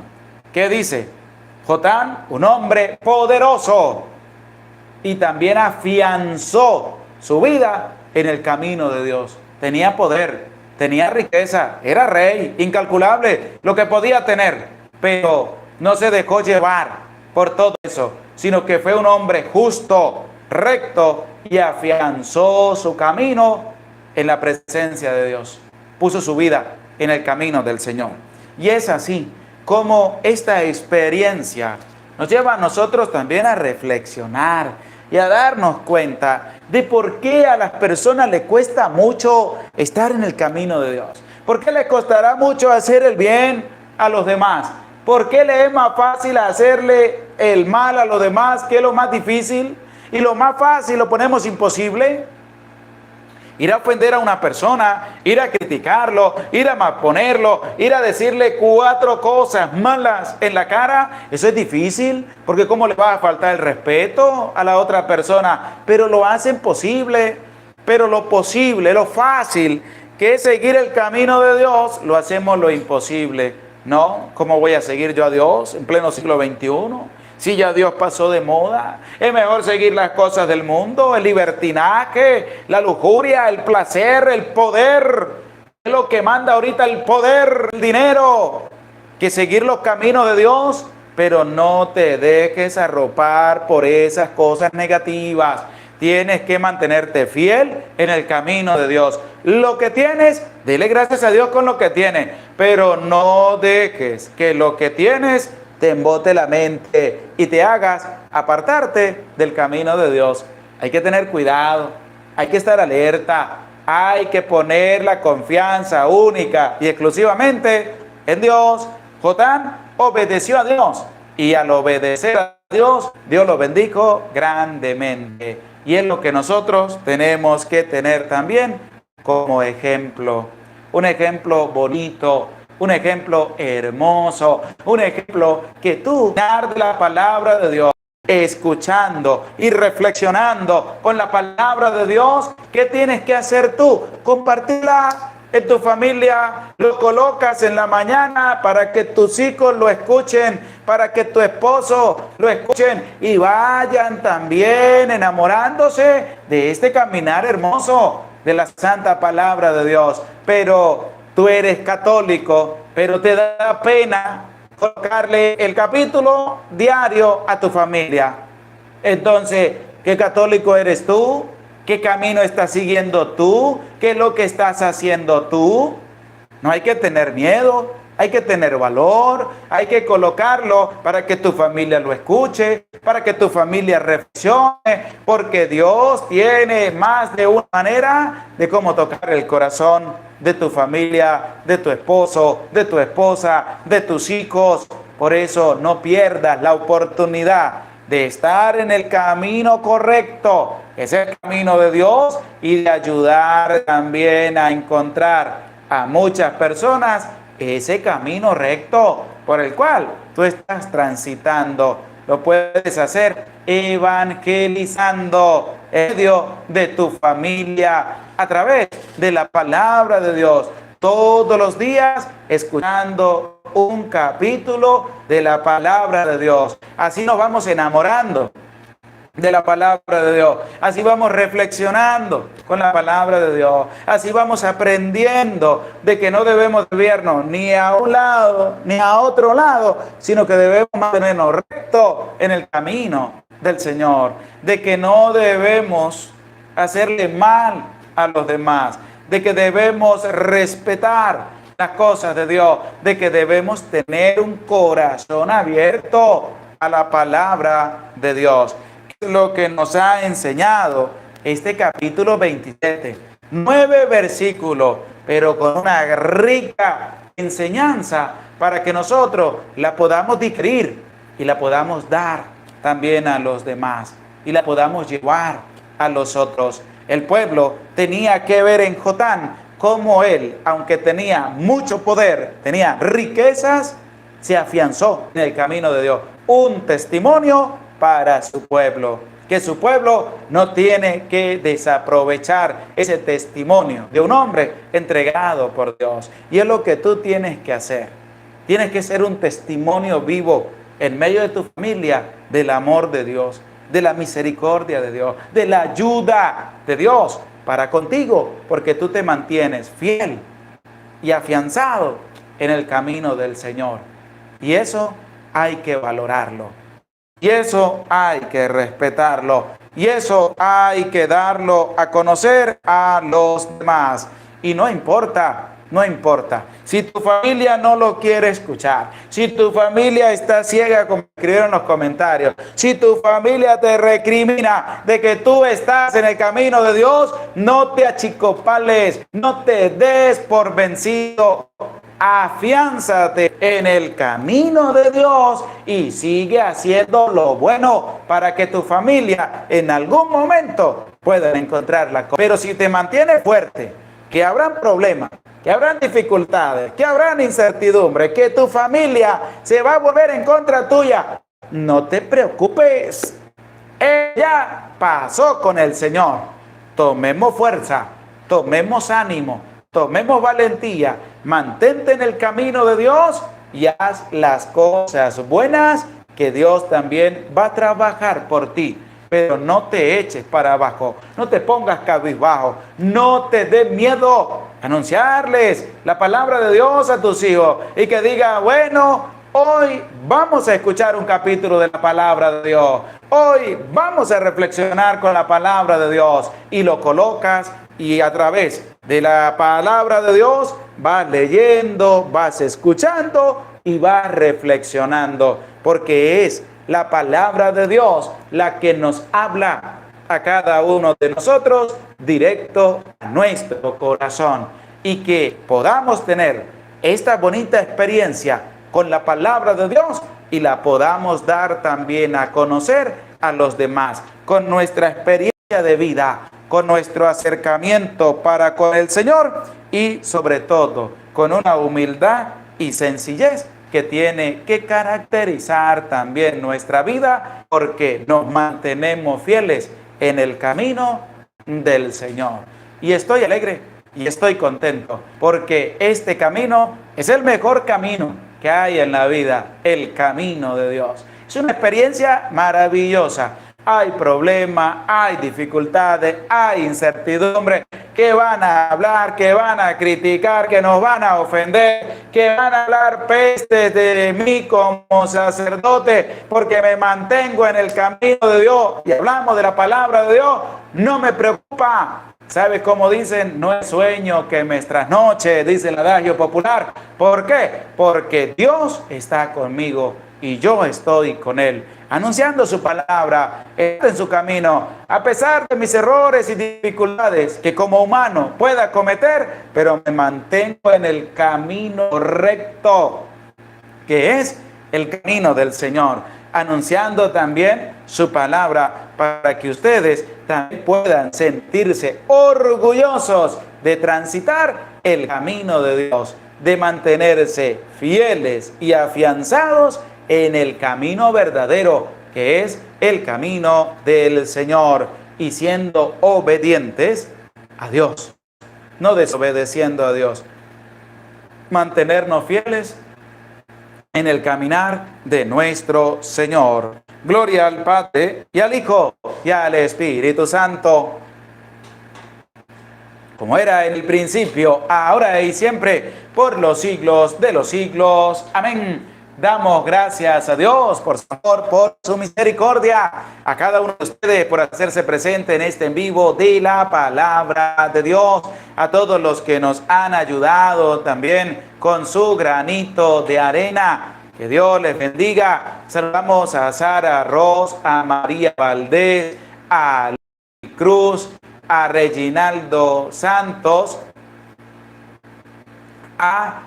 ¿Qué dice? Jotam, un hombre poderoso, y también afianzó su vida en el camino de Dios. Tenía poder, tenía riqueza, era rey, incalculable lo que podía tener, pero no se dejó llevar por todo eso, sino que fue un hombre justo, recto, y afianzó su camino en la presencia de Dios. Puso su vida en el camino del Señor. Y es así como esta experiencia nos lleva a nosotros también a reflexionar y a darnos cuenta de por qué a las personas les cuesta mucho estar en el camino de Dios. ¿Por qué les costará mucho hacer el bien a los demás? ¿Por qué les es más fácil hacerle el mal a los demás? ¿Qué es lo más difícil? Y lo más fácil lo ponemos imposible. Ir a ofender a una persona, ir a criticarlo, ir a malponerlo, ir a decirle 4 cosas malas en la cara, eso es difícil, porque ¿cómo le va a faltar el respeto a la otra persona? Pero lo hacen posible, pero lo posible, lo fácil, que es seguir el camino de Dios, lo hacemos lo imposible. No, ¿cómo voy a seguir yo a Dios en pleno siglo XXI? Si ya Dios pasó de moda, es mejor seguir las cosas del mundo, el libertinaje, la lujuria, el placer, el poder. Es lo que manda ahorita el poder, el dinero, que seguir los caminos de Dios, pero no te dejes arropar por esas cosas negativas. Tienes que mantenerte fiel en el camino de Dios. Lo que tienes, dile gracias a Dios con lo que tienes, pero no dejes que lo que tienes te embote la mente y te hagas apartarte del camino de Dios. Hay que tener cuidado, hay que estar alerta, hay que poner la confianza única y exclusivamente en Dios. Jotán obedeció a Dios y al obedecer a Dios, Dios lo bendijo grandemente. Y es lo que nosotros tenemos que tener también como ejemplo. Un ejemplo bonito, un ejemplo hermoso, un ejemplo que tú, de la palabra de Dios, escuchando y reflexionando con la palabra de Dios, ¿qué tienes que hacer tú? Compartirla en tu familia, lo colocas en la mañana para que tus hijos lo escuchen, para que tu esposo lo escuchen y vayan también enamorándose de este caminar hermoso de la santa palabra de Dios. Pero tú eres católico, pero te da pena colocarle el capítulo diario a tu familia. Entonces, ¿qué católico eres tú? ¿Qué camino estás siguiendo tú? ¿Qué es lo que estás haciendo tú? No hay que tener miedo, hay que tener valor, hay que colocarlo para que tu familia lo escuche, para que tu familia reflexione, porque Dios tiene más de una manera de cómo tocar el corazón de tu familia, de tu esposo, de tu esposa, de tus hijos. Por eso no pierdas la oportunidad de estar en el camino correcto, que es el camino de Dios, y de ayudar también a encontrar a muchas personas ese camino recto por el cual tú estás transitando. Lo puedes hacer evangelizando en medio de tu familia a través de la palabra de Dios. Todos los días escuchando un capítulo de la palabra de Dios. Así nos vamos enamorando de la palabra de Dios. Así vamos reflexionando con la palabra de Dios. Así vamos aprendiendo de que no debemos desviarnos ni a un lado ni a otro lado, sino que debemos mantenernos rectos en el camino del Señor. De que no debemos hacerle mal a los demás. De que debemos respetar las cosas de Dios. De que debemos tener un corazón abierto a la palabra de Dios. Lo que nos ha enseñado este capítulo 27, 9 versículos, pero con una rica enseñanza para que nosotros la podamos digerir y la podamos dar también a los demás y la podamos llevar a los otros. El pueblo tenía que ver en Jotán cómo él, aunque tenía mucho poder, tenía riquezas, se afianzó en el camino de Dios. Un testimonio para su pueblo, que su pueblo no tiene que desaprovechar ese testimonio de un hombre entregado por Dios. Y es lo que tú tienes que hacer. Tienes que ser un testimonio vivo en medio de tu familia del amor de Dios, de la misericordia de Dios, de la ayuda de Dios para contigo, porque tú te mantienes fiel y afianzado en el camino del Señor. Y eso hay que valorarlo. Y eso hay que respetarlo. Y eso hay que darlo a conocer a los demás. Y no importa no importa. Si tu familia no lo quiere escuchar, si tu familia está ciega, como escribieron en los comentarios, si tu familia te recrimina de que tú estás en el camino de Dios, no te achicopales, no te des por vencido. Afiánzate en el camino de Dios y sigue haciendo lo bueno para que tu familia en algún momento pueda encontrarla. Pero si te mantienes fuerte, que habrán problemas, que habrán dificultades, que habrán incertidumbre, que tu familia se va a volver en contra tuya, no te preocupes. Ella pasó con el Señor. Tomemos fuerza, tomemos ánimo, tomemos valentía, mantente en el camino de Dios y haz las cosas buenas que Dios también va a trabajar por ti. Pero no te eches para abajo, no te pongas cabizbajo, no te dé miedo anunciarles la palabra de Dios a tus hijos y que diga, bueno, hoy vamos a escuchar un capítulo de la palabra de Dios, hoy vamos a reflexionar con la palabra de Dios y lo colocas y a través de la palabra de Dios vas leyendo, vas escuchando y vas reflexionando, porque es la palabra de Dios la que nos habla a cada uno de nosotros directo a nuestro corazón y que podamos tener esta bonita experiencia con la palabra de Dios y la podamos dar también a conocer a los demás con nuestra experiencia de vida, con nuestro acercamiento para con el Señor y sobre todo con una humildad y sencillez que tiene que caracterizar también nuestra vida porque nos mantenemos fieles en el camino del Señor. Y estoy alegre y estoy contento porque este camino es el mejor camino que hay en la vida, el camino de Dios. Es una experiencia maravillosa. Hay problemas, hay dificultades, hay incertidumbre, que van a hablar, que van a criticar, que nos van a ofender, que van a hablar pestes de mí como sacerdote, porque me mantengo en el camino de Dios y hablamos de la palabra de Dios. No me preocupa. ¿Sabes cómo dicen? No es sueño que me trasnoche, dice el adagio popular. ¿Por qué? Porque Dios está conmigo y yo estoy con Él, anunciando su palabra, en su camino, a pesar de mis errores y dificultades que como humano pueda cometer, pero me mantengo en el camino recto, que es el camino del Señor, anunciando también su palabra para que ustedes también puedan sentirse orgullosos de transitar el camino de Dios, de mantenerse fieles y afianzados en el camino verdadero, que es el camino del Señor, y siendo obedientes a Dios, no desobedeciendo a Dios. Mantenernos fieles en el caminar de nuestro Señor. Gloria al Padre, y al Hijo, y al Espíritu Santo, como era en el principio, ahora y siempre, por los siglos de los siglos. Amén. Damos gracias a Dios por su amor, por su misericordia, a cada uno de ustedes por hacerse presente en este en vivo de la palabra de Dios, a todos los que nos han ayudado también con su granito de arena. Que Dios les bendiga. Saludamos a Sara Ross, a María Valdés, a Luis Cruz, a Reginaldo Santos, a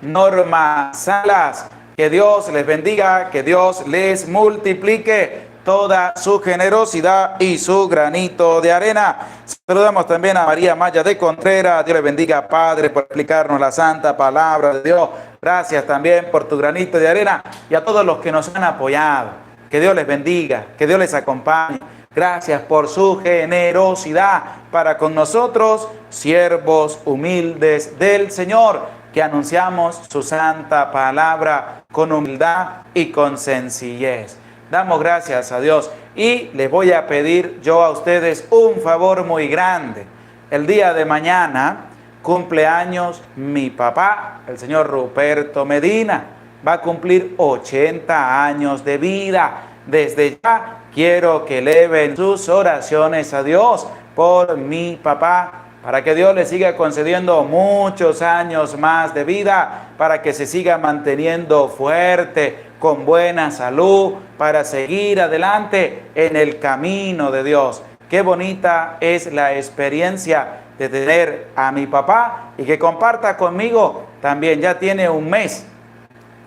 Norma Salas. Que Dios les bendiga, que Dios les multiplique toda su generosidad y su granito de arena. Saludamos también a María Maya de Contreras. Dios les bendiga, Padre, por explicarnos la santa palabra de Dios. Gracias también por tu granito de arena y a todos los que nos han apoyado. Que Dios les bendiga, que Dios les acompañe. Gracias por su generosidad para con nosotros, siervos humildes del Señor, que anunciamos su santa palabra con humildad y con sencillez. Damos gracias a Dios y les voy a pedir yo a ustedes un favor muy grande. El día de mañana cumple años mi papá, el señor Ruperto Medina. Va a cumplir 80 años de vida. Desde ya quiero que eleven sus oraciones a Dios por mi papá, para que Dios le siga concediendo muchos años más de vida, para que se siga manteniendo fuerte, con buena salud, para seguir adelante en el camino de Dios. Qué bonita es la experiencia de tener a mi papá y que comparta conmigo. También ya tiene un mes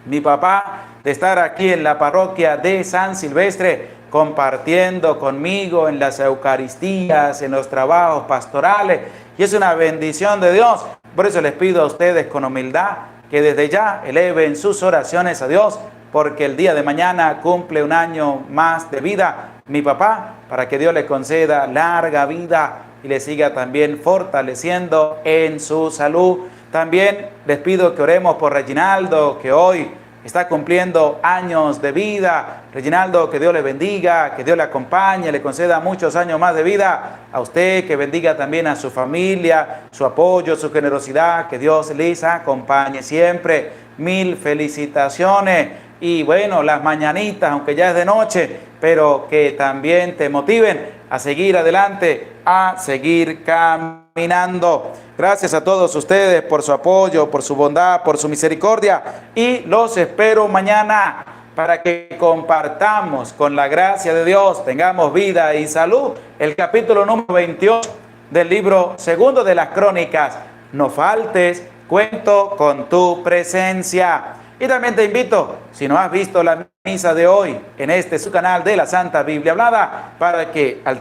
mi papá de estar aquí en la parroquia de San Silvestre, compartiendo conmigo en las Eucaristías, en los trabajos pastorales, y es una bendición de Dios. Por eso les pido a ustedes con humildad que desde ya eleven sus oraciones a Dios, porque el día de mañana cumple un año más de vida mi papá, para que Dios le conceda larga vida y le siga también fortaleciendo en su salud. También les pido que oremos por Reginaldo, que hoy está cumpliendo años de vida. Reginaldo, que Dios le bendiga, que Dios le acompañe, le conceda muchos años más de vida. A usted, que bendiga también a su familia, su apoyo, su generosidad, que Dios les acompañe siempre. Mil felicitaciones. Y bueno, las mañanitas, aunque ya es de noche, pero que también te motiven a seguir adelante, a seguir caminando. Gracias a todos ustedes por su apoyo, por su bondad, por su misericordia, y los espero mañana para que compartamos con la gracia de Dios, tengamos vida y salud, el capítulo número 28 del libro segundo de las Crónicas. No faltes, cuento con tu presencia. Y también te invito, si no has visto la misa de hoy en su canal de la Santa Biblia Hablada, para que al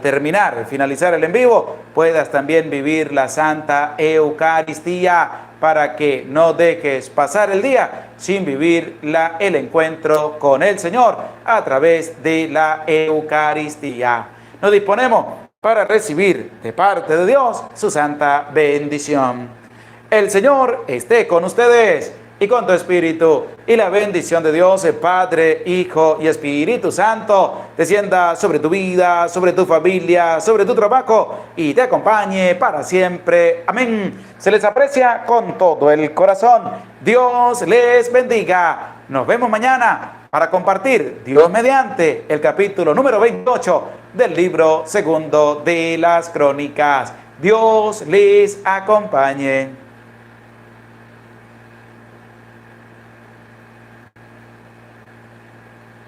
finalizar el en vivo, puedas también vivir la Santa Eucaristía, para que no dejes pasar el día sin vivir el encuentro con el Señor a través de la Eucaristía. Nos disponemos para recibir de parte de Dios su santa bendición. El Señor esté con ustedes y con tu espíritu, y la bendición de Dios, el Padre, Hijo y Espíritu Santo, descienda sobre tu vida, sobre tu familia, sobre tu trabajo, y te acompañe para siempre. Amén. Se les aprecia con todo el corazón. Dios les bendiga. Nos vemos mañana para compartir, Dios mediante, el capítulo número 28 del libro segundo de las Crónicas. Dios les acompañe.